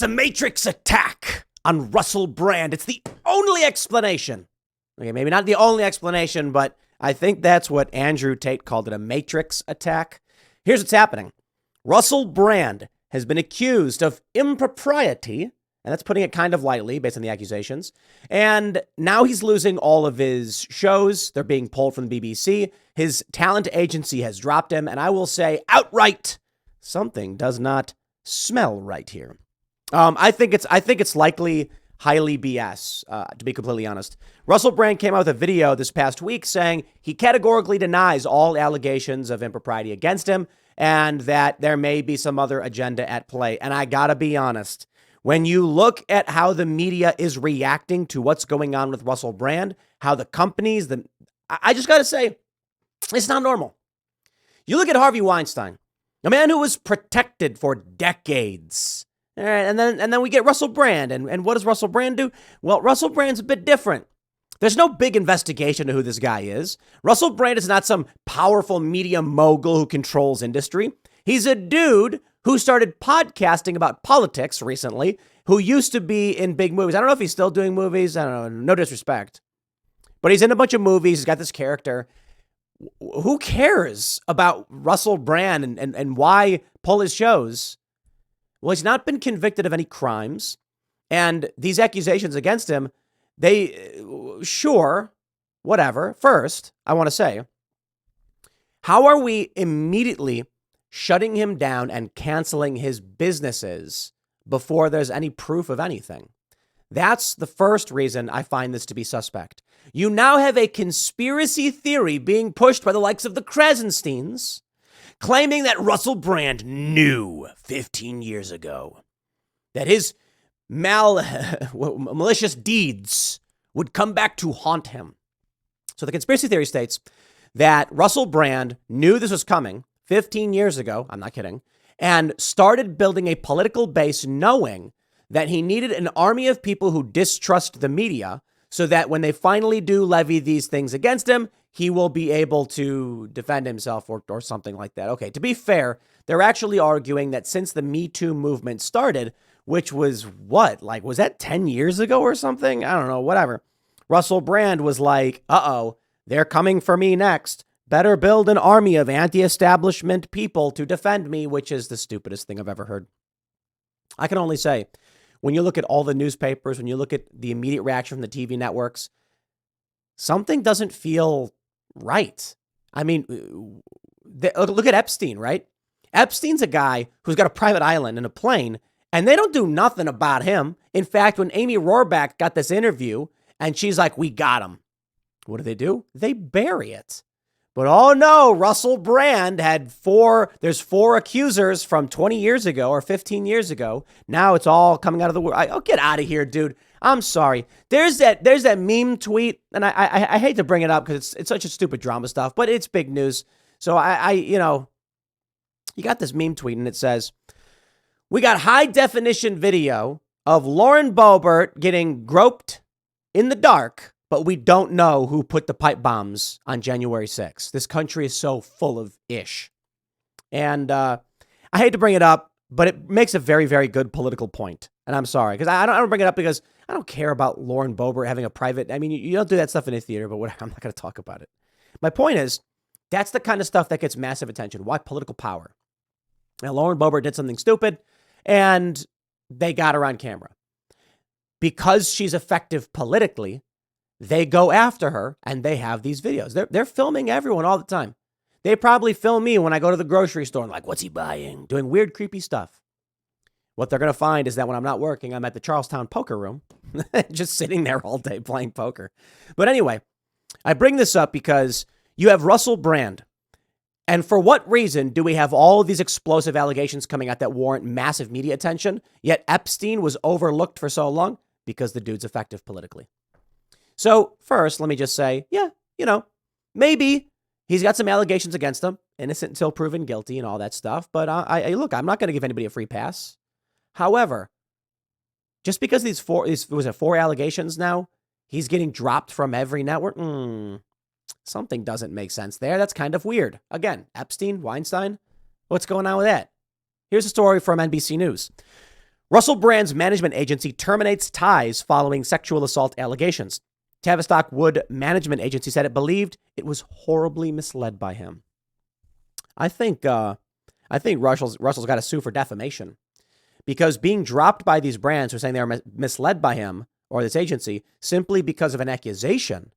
It's a Matrix attack on Russell Brand. It's the only explanation. Okay, maybe not the only explanation, but I think that's what Andrew Tate called it, a Matrix attack. Here's what's happening. Russell Brand has been accused of impropriety, and that's putting it kind of lightly based on the accusations. And now he's losing all of his shows. They're being pulled from the BBC. His talent agency has dropped him. And I will say outright, something does not smell right here. I think it's likely highly BS, to be completely honest. Russell Brand came out with a video this past week saying he categorically denies all allegations of impropriety against him and that there may be some other agenda at play. And I gotta be honest, when you look at how the media is reacting to what's going on with Russell Brand, how the companies, I just gotta say, it's not normal. You look at Harvey Weinstein, a man who was protected for decades. All right, and then we get Russell Brand. And what does Russell Brand do? Well, Russell Brand's a bit different. There's no big investigation of who this guy is. Russell Brand is not some powerful media mogul who controls industry. He's a dude who started podcasting about politics recently, who used to be in big movies. I don't know if he's still doing movies. I don't know. No disrespect. But he's in a bunch of movies. He's got this character. Who cares about Russell Brand and why pull his shows? Well, he's not been convicted of any crimes. And these accusations against him, whatever. First, I want to say, how are we immediately shutting him down and canceling his businesses before there's any proof of anything? That's the first reason I find this to be suspect. You now have a conspiracy theory being pushed by the likes of the Krasensteins, claiming that Russell Brand knew 15 years ago that his malicious deeds would come back to haunt him. So the conspiracy theory states that Russell Brand knew this was coming 15 years ago, I'm not kidding, and started building a political base knowing that he needed an army of people who distrust the media so that when they finally do levy these things against him, he will be able to defend himself or something like that. Okay, to be fair, they're actually arguing that since the Me Too movement started, which was was that 10 years ago or something? I don't know, whatever. Russell Brand was like, they're coming for me next. Better build an army of anti-establishment people to defend me, which is the stupidest thing I've ever heard. I can only say, when you look at all the newspapers, when you look at the immediate reaction from the TV networks, something doesn't feel right. I mean, look at Epstein, right? Epstein's a guy who's got a private island and a plane, and they don't do nothing about him. In fact, when Amy Rohrbach got this interview and she's like, we got him. What do? They bury it. But oh no, Russell Brand had there's four accusers from 20 years ago or 15 years ago. Now it's all coming out of the world. Oh, get out of here, dude. I'm sorry. There's that meme tweet, and I hate to bring it up because it's such a stupid drama stuff, but it's big news. So you got this meme tweet and it says, we got high definition video of Lauren Boebert getting groped in the dark, but we don't know who put the pipe bombs on January 6th. This country is so full of ish. And I hate to bring it up, but it makes a very, very good political point. And I'm sorry, because I don't bring it up because I don't care about Lauren Boebert having a private. I mean, you don't do that stuff in a theater, but whatever. I'm not going to talk about it. My point is, that's the kind of stuff that gets massive attention. Why political power? Now, Lauren Boebert did something stupid, and they got her on camera. Because she's effective politically, they go after her, and they have these videos. They're filming everyone all the time. They probably film me when I go to the grocery store and like, what's he buying? Doing weird, creepy stuff. What they're going to find is that when I'm not working, I'm at the Charlestown poker room, just sitting there all day playing poker. But anyway, I bring this up because you have Russell Brand. And for what reason do we have all of these explosive allegations coming out that warrant massive media attention, yet Epstein was overlooked for so long? Because the dude's effective politically. So first, let me just say, maybe he's got some allegations against him, innocent until proven guilty and all that stuff. But look, I'm not going to give anybody a free pass. However, just because these four allegations now, he's getting dropped from every network. Something doesn't make sense there. That's kind of weird. Again, Epstein, Weinstein, what's going on with that? Here's a story from NBC News. Russell Brand's management agency terminates ties following sexual assault allegations. Tavistock Wood Management Agency said it believed it was horribly misled by him. I think Russell's got to sue for defamation, because being dropped by these brands who are saying they were misled by him or this agency simply because of an accusation,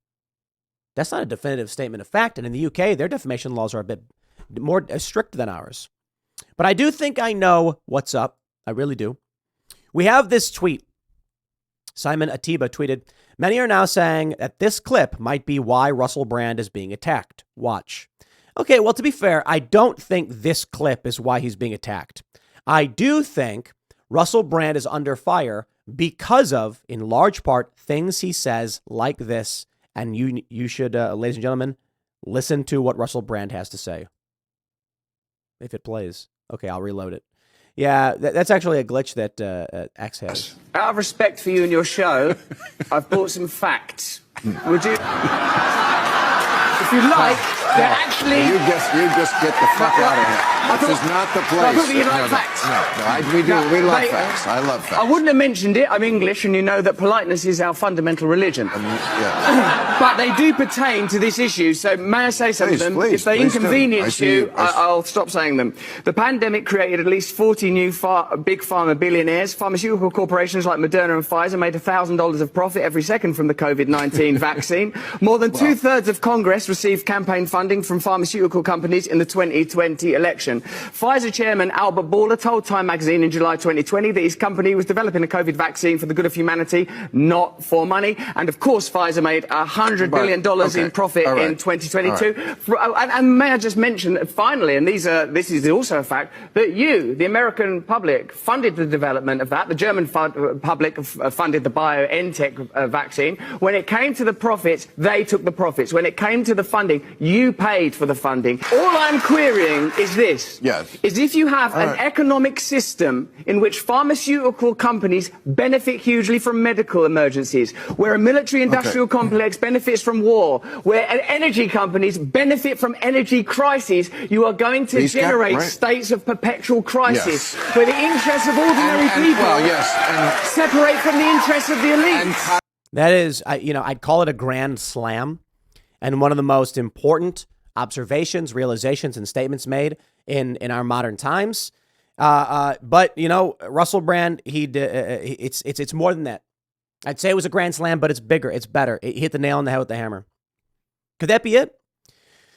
that's not a definitive statement of fact. And in the UK, their defamation laws are a bit more strict than ours. But I do think I know what's up. I really do. We have this tweet. Simon Atiba tweeted, "Many are now saying that this clip might be why Russell Brand is being attacked. Watch." Okay, well, to be fair, I don't think this clip is why he's being attacked. I do think Russell Brand is under fire because of, in large part, things he says like this. And you should, ladies and gentlemen, listen to what Russell Brand has to say. If it plays. Okay, I'll reload it. Yeah, that's actually a glitch that X has. Out of respect for you and your show, I've brought some facts. Would you... If you like, they're actually... You just get the fuck out of here. This is not the place. I thought you like facts. We love facts. I love facts. I wouldn't have mentioned it. I'm English, and you know that politeness is our fundamental religion. Yeah. But they do pertain to this issue, so may I say some of them? If they inconvenience you, I'll stop saying them. The pandemic created at least 40 new big pharma billionaires. Pharmaceutical corporations like Moderna and Pfizer made $1,000 of profit every second from the COVID-19 vaccine. More than two-thirds of Congress received campaign funding from pharmaceutical companies in the 2020 election. Pfizer chairman Albert Bourla told Time magazine in July 2020 that his company was developing a COVID vaccine for the good of humanity, not for money. And of course, Pfizer made $100 billion in profit in 2022. And may I just mention, finally, and this is also a fact, that you, the American public, funded the development of that. The German public funded the BioNTech vaccine. When it came to the profits, they took the profits. When it came to the funding, you paid for the funding. All I'm querying is this. Yes. Is if you have an economic system in which pharmaceutical companies benefit hugely from medical emergencies, where a military-industrial complex benefits from war, where energy companies benefit from energy crises, you are going to generate states of perpetual crisis, where the interests of ordinary people separate from the interests of the elite. That is, I'd call it a grand slam, and one of the most important observations, realizations, and statements made in our modern times. But Russell Brand, it's more than that. I'd say it was a grand slam, but it's bigger, it's better. It hit the nail on the head with the hammer. Could that be it?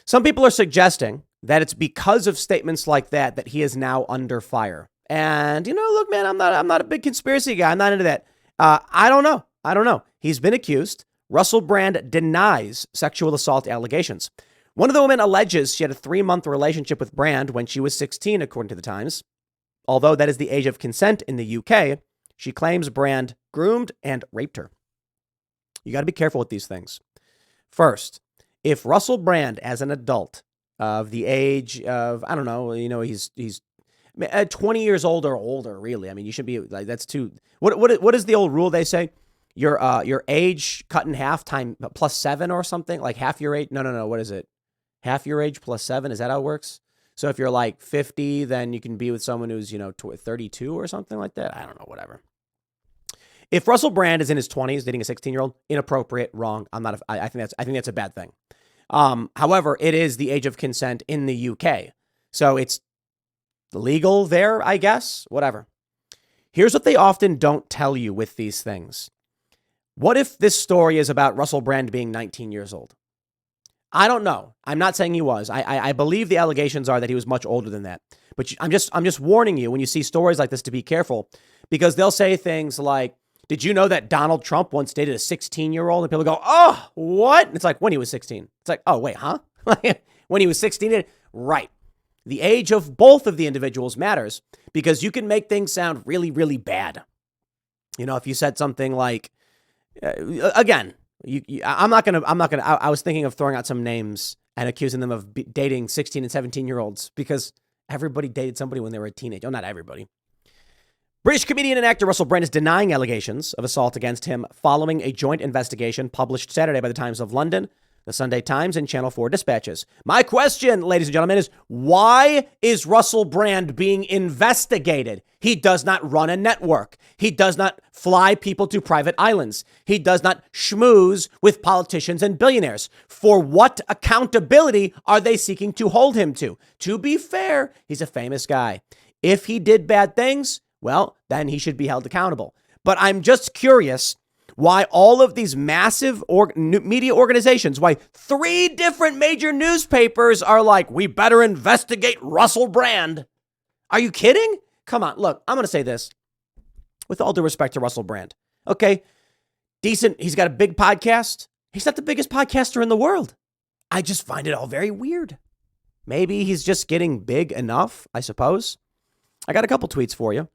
Some people are suggesting that it's because of statements like that he is now under fire. And look, man, I'm not a big conspiracy guy. I'm not into that. I don't know. He's been accused. Russell Brand denies sexual assault allegations. One of the women alleges she had a 3-month relationship with Brand when she was 16, according to the Times. Although that is the age of consent in the UK, she claims Brand groomed and raped her. You got to be careful with these things. First, if Russell Brand, as an adult of the age of, I don't know, he's 20 years old or older, really. I mean, you should be like, that's too, what is the old rule they say? Your age cut in half time plus 7 or something, like half your age. No. What is it? Half your age plus 7. Is that how it works? So if you're like 50, then you can be with someone who's, 32 or something like that. I don't know, whatever. If Russell Brand is in his 20s dating a 16-year-old, inappropriate, wrong. I think that's a bad thing. However, it is the age of consent in the UK. So it's legal there, I guess, whatever. Here's what they often don't tell you with these things. What if this story is about Russell Brand being 19 years old? I don't know. I'm not saying he was. I believe the allegations are that he was much older than that. But I'm just warning you when you see stories like this to be careful, because they'll say things like, did you know that Donald Trump once dated a 16-year-old? And people go, oh, what? And it's like, when he was 16. It's like, oh, wait, huh? When he was 16? Right. The age of both of the individuals matters, because you can make things sound really, really bad. If you said something like, again, I was thinking of throwing out some names and accusing them of dating 16 and 17-year-olds, because everybody dated somebody when they were a teenager. Oh, not everybody. British comedian and actor Russell Brand is denying allegations of assault against him following a joint investigation published Saturday by the Times of London, The Sunday Times and Channel 4 dispatches. My question, ladies and gentlemen, is why is Russell Brand being investigated? He does not run a network. He does not fly people to private islands. He does not schmooze with politicians and billionaires. For what accountability are they seeking to hold him to? To be fair, he's a famous guy. If he did bad things, well, then he should be held accountable. But I'm just curious why all of these massive media organizations, why 3 different major newspapers are like, we better investigate Russell Brand. Are you kidding? Come on, look, I'm going to say this with all due respect to Russell Brand. Okay, decent. He's got a big podcast. He's not the biggest podcaster in the world. I just find it all very weird. Maybe he's just getting big enough, I suppose. I got a couple tweets for you.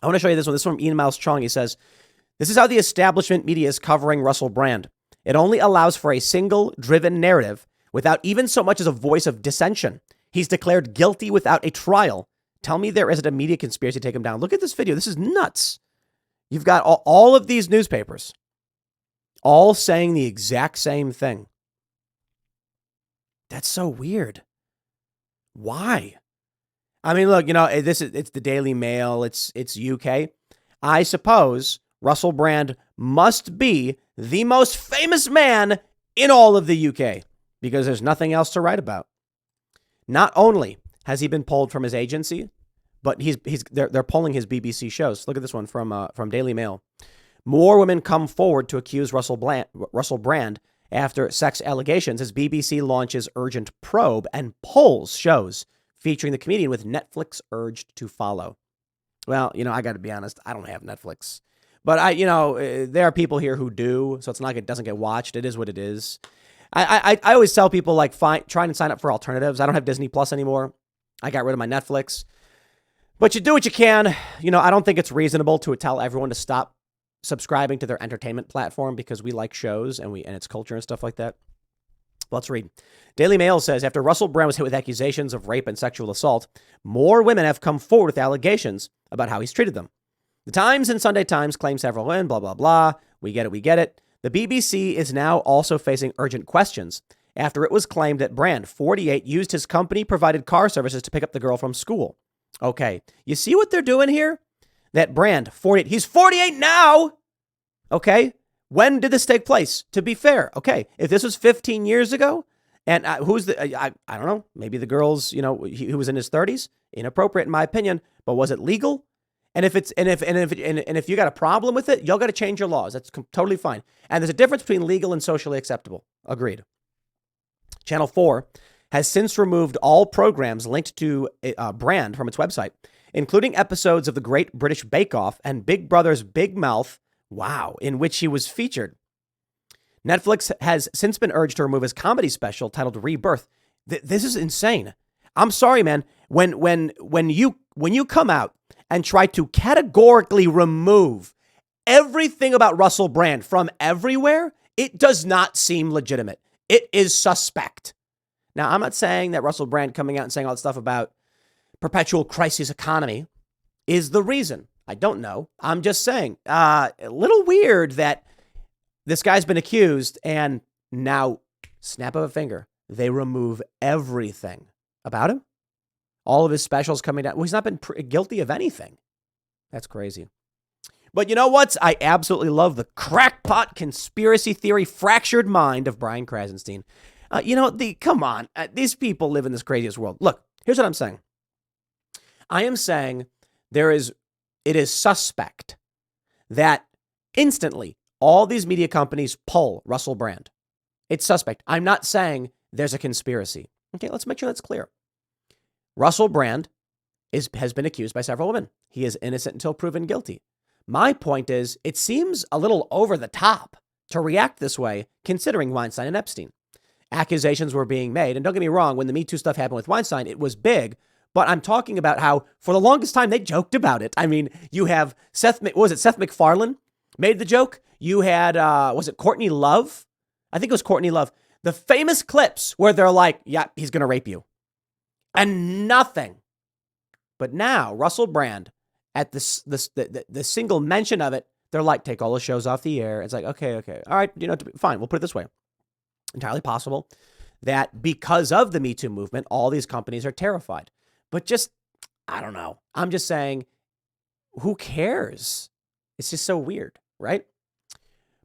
I want to show you this one. This is from Ian Mouse Chong. He says, this is how the establishment media is covering Russell Brand. It only allows for a single driven narrative without even so much as a voice of dissension. He's declared guilty without a trial. Tell me there isn't a media conspiracy to take him down. Look at this video. This is nuts. You've got all of these newspapers all saying the exact same thing. That's so weird. Why? I mean, look, it's the Daily Mail. It's UK. I suppose Russell Brand must be the most famous man in all of the UK because there's nothing else to write about. Not only has he been pulled from his agency, but they're pulling his BBC shows. Look at this one from Daily Mail. More women come forward to accuse Russell Brand after sex allegations as BBC launches urgent probe and pulls shows featuring the comedian with Netflix urged to follow. Well, I got to be honest. I don't have Netflix. But there are people here who do, so it's not like it doesn't get watched. It is what it is. I always tell people trying to sign up for alternatives. I don't have Disney Plus anymore. I got rid of my Netflix. But you do what you can. I don't think it's reasonable to tell everyone to stop subscribing to their entertainment platform because we like shows and its culture and stuff like that. Let's read. Daily Mail says, after Russell Brand was hit with accusations of rape and sexual assault, more women have come forward with allegations about how he's treated them. The Times and Sunday Times claim several women, blah, blah, blah. We get it. The BBC is now also facing urgent questions after it was claimed that Brand, 48, used his company-provided car services to pick up the girl from school. Okay, you see what they're doing here? That Brand, 48, he's 48 now! Okay, when did this take place? To be fair, okay, if this was 15 years ago, and I don't know, maybe the girl's, who was in his 30s, inappropriate in my opinion, but was it legal? And if you got a problem with it, y'all got to change your laws. That's totally fine. And there's a difference between legal and socially acceptable. Agreed. Channel 4 has since removed all programs linked to Brand from its website, including episodes of The Great British Bake Off and Big Brother's Big Mouth, in which he was featured. Netflix has since been urged to remove his comedy special titled Rebirth. This is insane. I'm sorry, man. When you come out and try to categorically remove everything about Russell Brand from everywhere, it does not seem legitimate. It is suspect. Now, I'm not saying that Russell Brand coming out and saying all that stuff about perpetual crisis economy is the reason. I don't know. I'm just saying, a little weird that this guy's been accused and now, snap of a finger, they remove everything about him. All of his specials coming down. Well, he's not been guilty of anything. That's crazy. But you know what? I absolutely love the crackpot conspiracy theory fractured mind of Brian Krasenstein. Come on. These people live in this craziest world. Look, here's what I'm saying. I am saying it is suspect that instantly all these media companies pull Russell Brand. It's suspect. I'm not saying there's a conspiracy. Okay, let's make sure that's clear. Russell Brand has been accused by several women. He is innocent until proven guilty. My point is, it seems a little over the top to react this way, considering Weinstein and Epstein. Accusations were being made, and don't get me wrong, when the Me Too stuff happened with Weinstein, it was big, but I'm talking about how, for the longest time, they joked about it. I mean, you have Seth MacFarlane made the joke? You had, was it Courtney Love? I think it was Courtney Love. The famous clips where they're like, yeah, he's going to rape you. And nothing. But now, Russell Brand, at the single mention of it, they're like, take all the shows off the air. It's like, okay. All right, fine. We'll put it this way. Entirely possible that because of the Me Too movement, all these companies are terrified. But just, I don't know. I'm just saying, who cares? It's just so weird, right?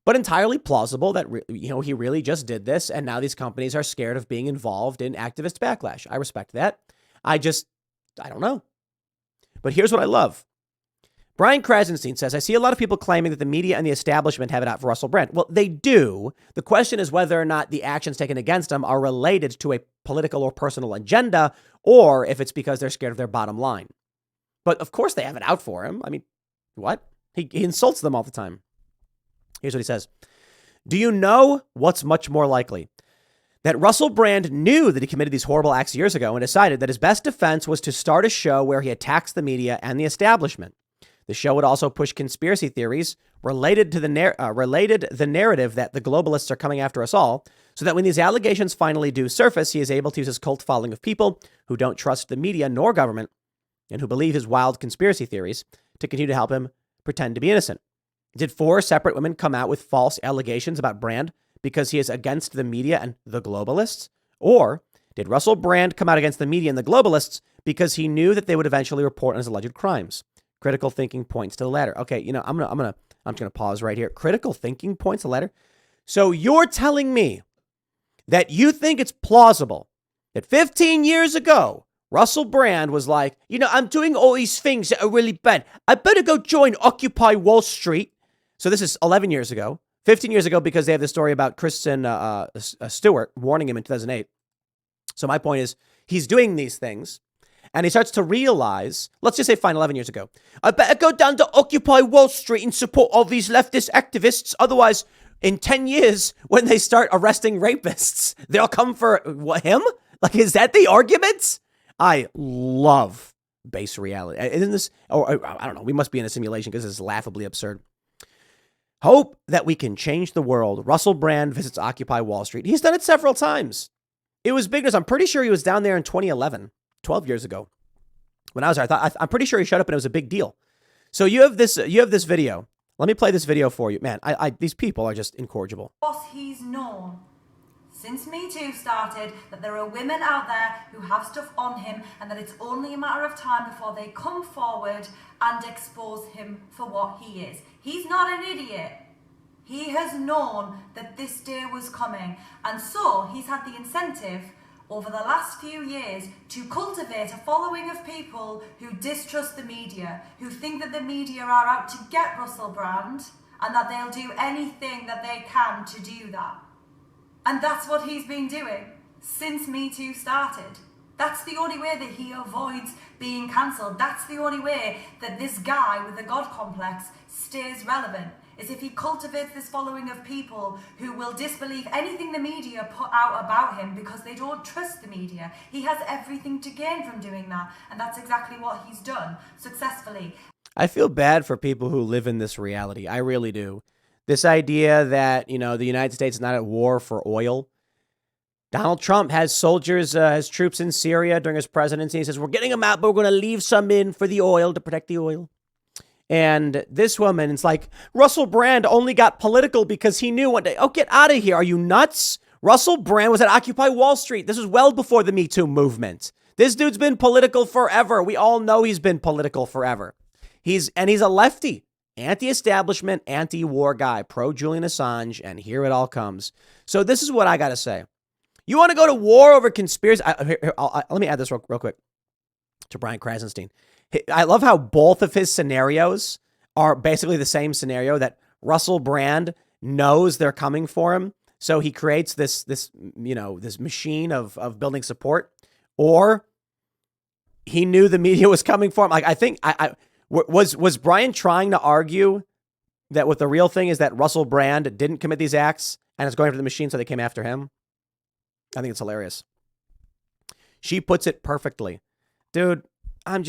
But entirely plausible that, he really just did this. And now these companies are scared of being involved in activist backlash. I respect that. I don't know. But here's what I love. Brian Krasenstein says, I see a lot of people claiming that the media and the establishment have it out for Russell Brand. Well, they do. The question is whether or not the actions taken against him are related to a political or personal agenda, or if it's because they're scared of their bottom line. But of course they have it out for him. I mean, what? He insults them all the time. Here's what he says. Do you know what's much more likely? That Russell Brand knew that he committed these horrible acts years ago and decided that his best defense was to start a show where he attacks the media and the establishment. The show would also push conspiracy theories related the narrative that the globalists are coming after us all, so that when these allegations finally do surface, he is able to use his cult following of people who don't trust the media nor government and who believe his wild conspiracy theories to continue to help him pretend to be innocent. Did 4 separate women come out with false allegations about Brand because he is against the media and the globalists? Or did Russell Brand come out against the media and the globalists because he knew that they would eventually report on his alleged crimes? Critical thinking points to the latter. Okay, I'm just gonna pause right here. Critical thinking points to the latter. So you're telling me that you think it's plausible that 15 years ago, Russell Brand was like, I'm doing all these things that are really bad. I better go join Occupy Wall Street. So this is 11 years ago, 15 years ago, because they have this story about Kristen Stewart warning him in 2008. So my point is, he's doing these things and he starts to realize, let's just say, fine, 11 years ago, I better go down to Occupy Wall Street and support all these leftist activists. Otherwise, in 10 years, when they start arresting rapists, they'll come for him? Like, is that the argument? I love base reality. Isn't this, I don't know, we must be in a simulation because this is laughably absurd. Hope that we can change the world. Russell Brand visits Occupy Wall Street. He's done it several times. It was big news. I'm pretty sure he was down there in 2011, 12 years ago. When I was there, I'm pretty sure he showed up and it was a big deal. So you have this video. Let me play this video for you. Man, these people are just incorrigible. Of course, he's known since Me Too started that there are women out there who have stuff on him and that it's only a matter of time before they come forward and expose him for what he is. He's not an idiot. He has known that this day was coming, and so he's had the incentive over the last few years to cultivate a following of people who distrust the media, who think that the media are out to get Russell Brand and that they'll do anything that they can to do that. And that's what he's been doing since Me Too started. That's the only way that he avoids being cancelled. That's the only way that this guy with the God complex stays relevant, is if he cultivates this following of people who will disbelieve anything the media put out about him because they don't trust the media. He has everything to gain from doing that, and that's exactly what he's done successfully. I feel bad for people who live in this reality. I really do. This idea that, the United States is not at war for oil. Donald Trump has soldiers, has troops in Syria during his presidency. He says, we're getting them out, but we're going to leave some in for the oil to protect the oil. And this woman, it's like, Russell Brand only got political because he knew one day, get out of here. Are you nuts? Russell Brand was at Occupy Wall Street. This was well before the Me Too movement. This dude's been political forever. We all know he's been political forever. He's a lefty. Anti-establishment, anti-war guy, pro-Julian Assange, and here it all comes. So this is what I got to say. You want to go to war over conspiracy? Let me add this real quick to Brian Krasenstein. I love how both of his scenarios are basically the same scenario, that Russell Brand knows they're coming for him. So he creates this machine of building support, or he knew the media was coming for him. Like, I think Was Brian trying to argue that what the real thing is that Russell Brand didn't commit these acts and is going after the machine, so they came after him? I think it's hilarious. She puts it perfectly. Dude, I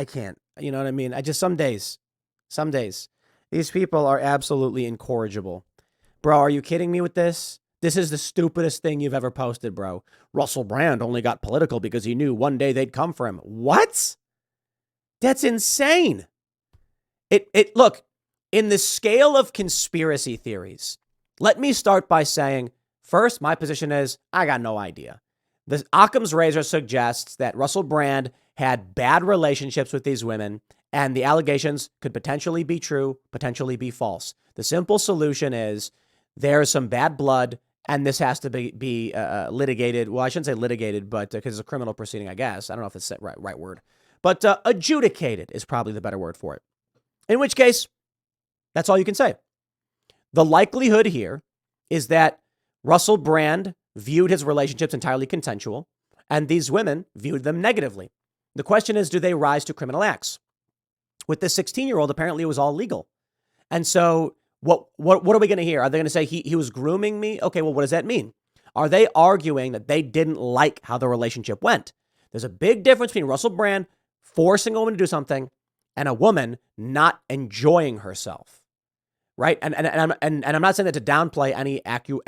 can't. You know what I mean? Some days, these people are absolutely incorrigible. Bro, are you kidding me with this? This is the stupidest thing you've ever posted, bro. Russell Brand only got political because he knew one day they'd come for him. What? That's insane. Look, in the scale of conspiracy theories, let me start by saying First, my position is I got no idea. The Occam's razor suggests that Russell Brand had bad relationships with these women, and the allegations could potentially be true, potentially be false. The simple solution is there's some bad blood, and this has to be litigated. Well, I shouldn't say litigated, but because it's a criminal proceeding, I guess. I don't know if it's the right word. But adjudicated is probably the better word for it. In which case, that's all you can say. The likelihood here is that Russell Brand viewed his relationships entirely consensual, and these women viewed them negatively. The question is, do they rise to criminal acts? With this 16-year-old, apparently it was all legal. And so what are we going to hear? Are they going to say he was grooming me? Okay, well, what does that mean? Are they arguing that they didn't like how the relationship went? There's a big difference between Russell Brand forcing a woman to do something and a woman not enjoying herself. Right. And I'm not saying that to downplay any actual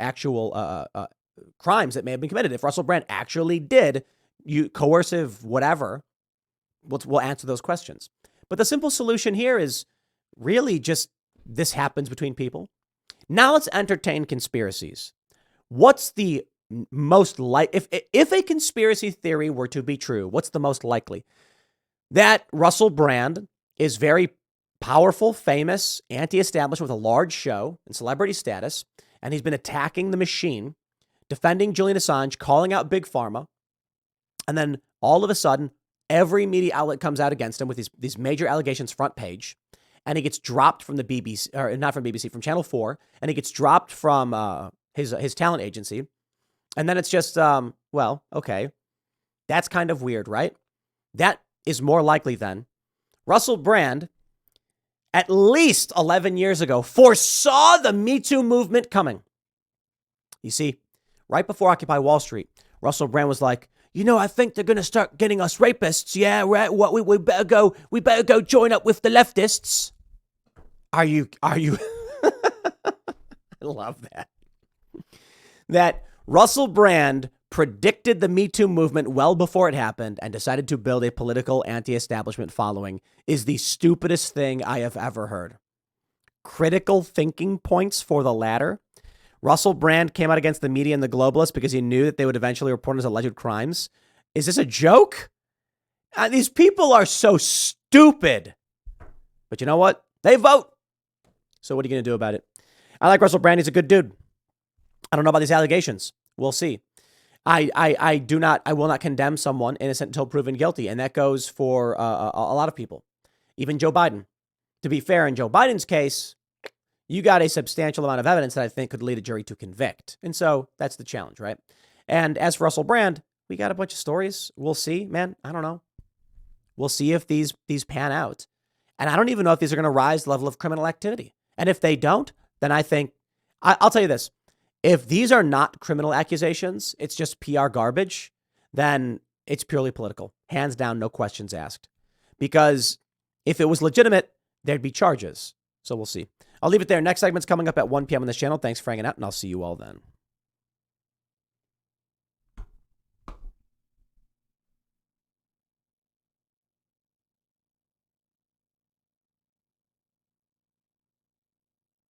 crimes that may have been committed. If Russell Brand actually did coercive whatever, we'll answer those questions. But the simple solution here is really just this happens between people. Now let's entertain conspiracies. What's the most if a conspiracy theory were to be true, what's the most likely? That Russell Brand is very powerful, famous, anti-establishment with a large show and celebrity status, and he's been attacking the machine, defending Julian Assange, calling out Big Pharma, and then all of a sudden, every media outlet comes out against him with these major allegations front page, and he gets dropped from the BBC, or not from BBC, from Channel 4, and he gets dropped from his talent agency, and then it's just, well, okay, that's kind of weird, right? That is more likely than Russell Brand, at least 11 years ago, foresaw the Me Too movement coming. You see, right before Occupy Wall Street, Russell Brand was like, I think they're going to start getting us rapists. Yeah, right. What we better go join up with the leftists. Are you? I love that. That Russell Brand predicted the Me Too movement well before it happened and decided to build a political anti-establishment following is the stupidest thing I have ever heard. Critical thinking points for the latter. Russell Brand came out against the media and the globalists because he knew that they would eventually report his alleged crimes. Is this a joke? These people are so stupid. But you know what? They vote. So what are you going to do about it? I like Russell Brand. He's a good dude. I don't know about these allegations. We'll see. I will not condemn someone innocent until proven guilty. And that goes for a lot of people, even Joe Biden. To be fair, in Joe Biden's case, you got a substantial amount of evidence that I think could lead a jury to convict. And so that's the challenge, right? And as for Russell Brand, we got a bunch of stories. We'll see, man. I don't know. We'll see if these pan out. And I don't even know if these are going to rise the level of criminal activity. And if they don't, then I think, I'll tell you this. If these are not criminal accusations, it's just PR garbage, then it's purely political. Hands down, no questions asked. Because if it was legitimate, there'd be charges. So we'll see. I'll leave it there. Next segment's coming up at 1 p.m. on this channel. Thanks for hanging out, and I'll see you all then.